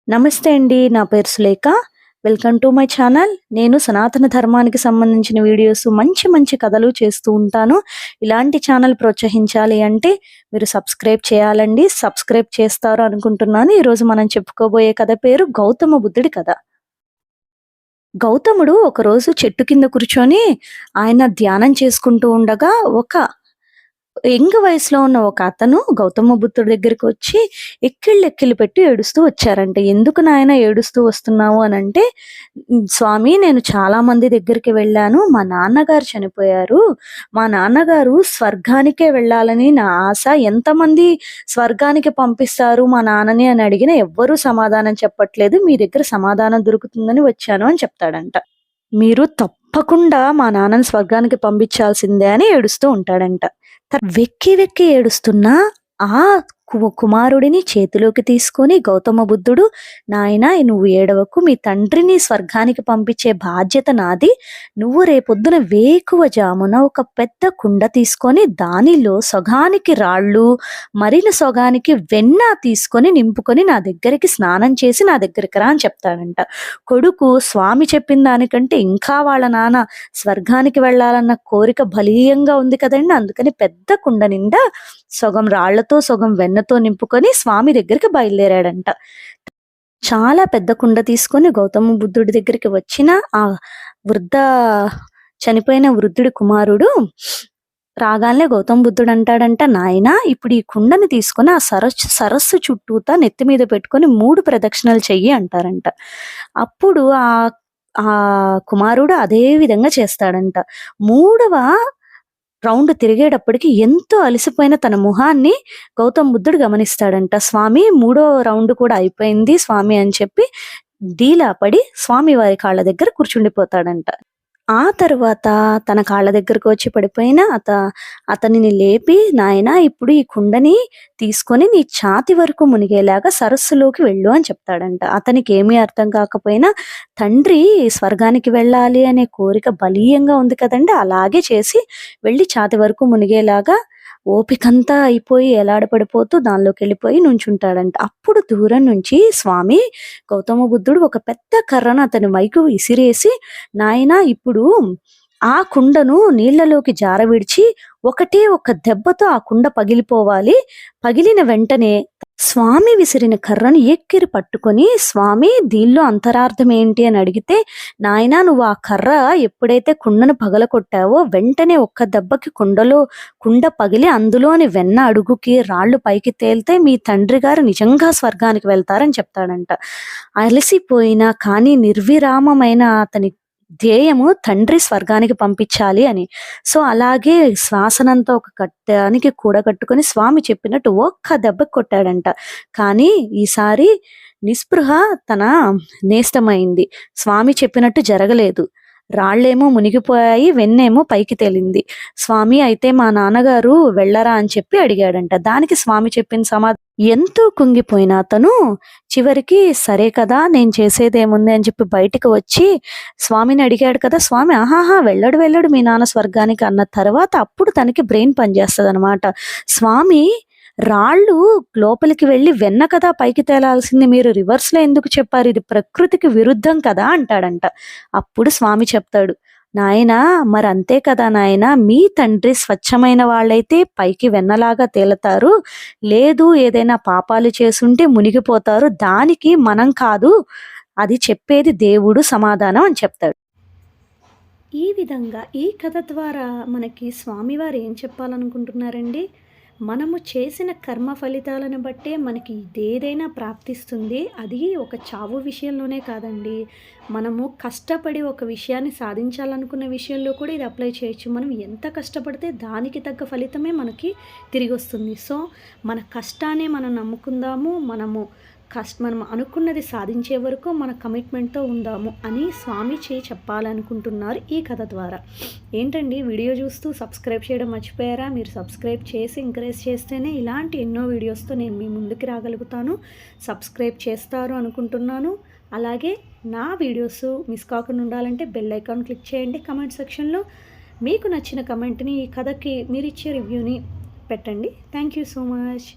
నమస్తే అండి. నా పేరు Sulekha. Welcome to my channel. నేను సనాతన ధర్మానికి సంబంధించిన వీడియోస్ మంచి మంచి కథలు చేస్తూ ఉంటాను. ఇలాంటి ఛానల్ ప్రోత్సహించాలి అంటే మీరు సబ్స్క్రైబ్ చేయాలండి. సబ్స్క్రైబ్ చేస్తారు అనుకుంటున్నాను. ఈరోజు మనం చెప్పుకోబోయే కథ పేరు గౌతమ బుద్ధుడి కథ. గౌతముడు ఒకరోజు చెట్టు కింద కూర్చొని ఆయన ధ్యానం చేసుకుంటూ ఉండగా ఒక యంగ్ వయసులో ఉన్న ఒక అతను గౌతమ బుద్ధుడి దగ్గరికి వచ్చి ఎక్కిళ్ళు పెట్టి ఏడుస్తూ వచ్చారంట. ఎందుకు నాయన ఏడుస్తూ వస్తున్నావు అని అంటే, స్వామి నేను చాలా మంది దగ్గరికి వెళ్ళాను. మా నాన్నగారు చనిపోయారు. మా నాన్నగారు స్వర్గానికే వెళ్ళాలని నా ఆశ. ఎంతమంది స్వర్గానికి పంపిస్తారు మా నాన్నని అని అడిగినా ఎవ్వరూ సమాధానం చెప్పట్లేదు. మీ దగ్గర సమాధానం దొరుకుతుందని వచ్చాను అని చెప్తాడంట. మీరు తప్పకుండా మా నాన్నని స్వర్గానికి పంపించాల్సిందే అని ఏడుస్తూ ఉంటాడంట. వెక్కి వెక్కి ఏడుస్తున్న ఆ కుమారుడిని చేతిలోకి తీసుకొని గౌతమ బుద్ధుడు, నాయనా నువ్వు ఏడవకు, మీ తండ్రిని స్వర్గానికి పంపించే బాధ్యత నాది. నువ్వు రేపొద్దున వేకువ జామున ఒక పెద్ద కుండ తీసుకొని దానిలో సొగానికి రాళ్ళు మరిన సొగానికి వెన్న తీసుకొని నింపుకొని నా దగ్గరికి స్నానం చేసి నా దగ్గరికి రా అని చెప్తాడంట. కొడుకు స్వామి చెప్పిన దానికంటే ఇంకా వాళ్ళ నాన్న స్వర్గానికి వెళ్ళాలన్న కోరిక బలీయంగా ఉంది కదండి. అందుకని పెద్ద కుండ నిండా సొగం రాళ్లతో సొగం వెన్నతో నింపుకొని స్వామి దగ్గరికి బయలుదేరాడంట. చాలా పెద్ద కుండ తీసుకొని గౌతమ బుద్ధుడి దగ్గరికి వచ్చిన ఆ వృద్ధ చనిపోయిన వృద్ధుడి కుమారుడు రాగానే గౌతమ బుద్ధుడు అంటాడంట, నాయనా ఇప్పుడు ఈ కుండని తీసుకొని ఆ సరస్సు చుట్టూతా నెత్తి మీద పెట్టుకొని 3 ప్రదక్షిణలు చెయ్యి అంటారంట. అప్పుడు ఆ ఆ కుమారుడు అదే విధంగా చేస్తాడంట. 3వ రౌండ్ తిరిగేటప్పటికి ఎంతో అలసిపోయిన తన ముఖాన్ని గౌతమ బుద్ధుడు గమనిస్తాడంట. స్వామి 3వ రౌండ్ కూడా అయిపోయింది స్వామి అని చెప్పి డీలా పడి స్వామి వారి కాళ్ళ దగ్గర కూర్చుండిపోతాడంట. ఆ తరువాత తన కాళ్ళ దగ్గరకు వచ్చి పడిపోయిన అతనిని లేపి, నాయనా ఇప్పుడు ఈ కుండని తీసుకొని నీ ఛాతి వరకు మునిగేలాగా సరస్సులోకి వెళ్ళు అని చెప్తాడంట. అతనికి ఏమీ అర్థం కాకపోయినా తండ్రి స్వర్గానికి వెళ్ళాలి అనే కోరిక బలీయంగా ఉంది కదండి. అలాగే చేసి వెళ్ళి ఛాతి వరకు మునిగేలాగా ఓపికంతా అయిపోయి ఎలాడపడిపోతూ దానిలోకి వెళ్ళిపోయి నుంచుంటాడంట. అప్పుడు దూరం నుంచి స్వామి గౌతమ బుద్ధుడు ఒక పెద్ద కర్రను అతని వైపు విసిరేసి, నాయనా ఇప్పుడు ఆ కుండను నీళ్లలోకి జారవిడిచి ఒకటే ఒక దెబ్బతో ఆ కుండ పగిలిపోవాలి. పగిలిన వెంటనే స్వామి విసిరిన కర్రను ఎక్కిరి పట్టుకొని, స్వామి దీనిలో అంతరార్థం ఏంటి అని అడిగితే, నాయనా నువ్వు ఆ కర్ర ఎప్పుడైతే కుండను పగలకొట్టావో వెంటనే ఒక్క దెబ్బకి కుండ పగిలి అందులోని వెన్న అడుగుకి రాళ్ళు పైకి తేలితే మీ తండ్రి గారు నిజంగా స్వర్గానికి వెళ్తారని చెప్తాడంట. అలసిపోయినా కానీ నిర్విరామమైన అతని ధ్యేయము తండ్రి స్వర్గానికి పంపించాలి అని. సో అలాగే శ్వాసనంతా ఒక కట్టానికి కూడగట్టుకొని స్వామి చెప్పినట్టు ఒక్క దెబ్బ కొట్టాడంట. కానీ ఈసారి నిస్పృహ తన నేస్తమైంది. స్వామి చెప్పినట్టు జరగలేదు. రాళ్లేమో మునిగిపోయాయి, వెన్నేమో పైకి తేలింది. స్వామి అయితే మా నాన్నగారు వెళ్ళరా అని చెప్పి అడిగాడంట. దానికి స్వామి చెప్పిన సమాధానం ఎంతో కుంగిపోయిన అతను చివరికి సరే కదా నేను చేసేదేముంది అని చెప్పి బయటికి వచ్చి స్వామిని అడిగాడు కదా. స్వామి ఆహాహా వెళ్ళడు మీ నాన్న స్వర్గానికి అన్న తర్వాత అప్పుడు తనకి బ్రెయిన్ పనిచేస్తుంది అనమాట. స్వామి రాళ్ళు లోపలికి వెళ్ళి వెన్న కదా పైకి తేలాల్సింది, మీరు రివర్స్ లో ఎందుకు చెప్పారు, ఇది ప్రకృతికి విరుద్ధం కదా అంటాడంట. అప్పుడు స్వామి చెప్తాడు, నాయనా మరి అంతే కదా నాయనా, మీ తండ్రి స్వచ్ఛమైన వాళ్ళైతే పైకి వెన్నలాగా తేలుతారు, లేదు ఏదైనా పాపాలు చేసుంటే మునిగిపోతారు, దానికి మనం కాదు, అది చెప్పేది దేవుడు సమాధానం అని చెప్తాడు. ఈ విధంగా ఈ కథ ద్వారా మనకి స్వామివారు ఏం చెప్పాలనుకుంటున్నారండి, మనము చేసిన కర్మ ఫలితాలను బట్టే మనకి ఇదేదైనా ప్రాప్తిస్తుంది. అది ఒక చావు విషయంలోనే కాదండి, మనము కష్టపడి ఒక విషయాన్ని సాధించాలనుకున్న విషయంలో కూడా ఇది అప్లై చేయొచ్చు. మనం ఎంత కష్టపడితే దానికి తగ్గ ఫలితమే మనకి తిరిగి వస్తుంది. సో మన కష్టాన్ని మనం నమ్ముకుందాము, మనం అనుకున్నది సాధించే వరకు మన కమిట్మెంట్తో ఉందాము అని స్వామీజీ చెప్పాలనుకుంటున్నారు ఈ కథ ద్వారా. ఏంటండి వీడియో చూస్తూ సబ్స్క్రైబ్ చేయడం మర్చిపోయారా? మీరు సబ్స్క్రైబ్ చేసి ఎంకరేజ్ చేస్తేనే ఇలాంటి ఎన్నో వీడియోస్తో నేను మీ ముందుకు రాగలుగుతాను. సబ్స్క్రైబ్ చేస్తారు అనుకుంటున్నాను. అలాగే నా వీడియోస్ మిస్ కాకుండా ఉండాలంటే బెల్ ఐకాన్ క్లిక్ చేయండి. కమెంట్ సెక్షన్లో మీకు నచ్చిన కమెంట్ని ఈ కథకి మీరు ఇచ్చే రివ్యూని పెట్టండి. Thank you so much.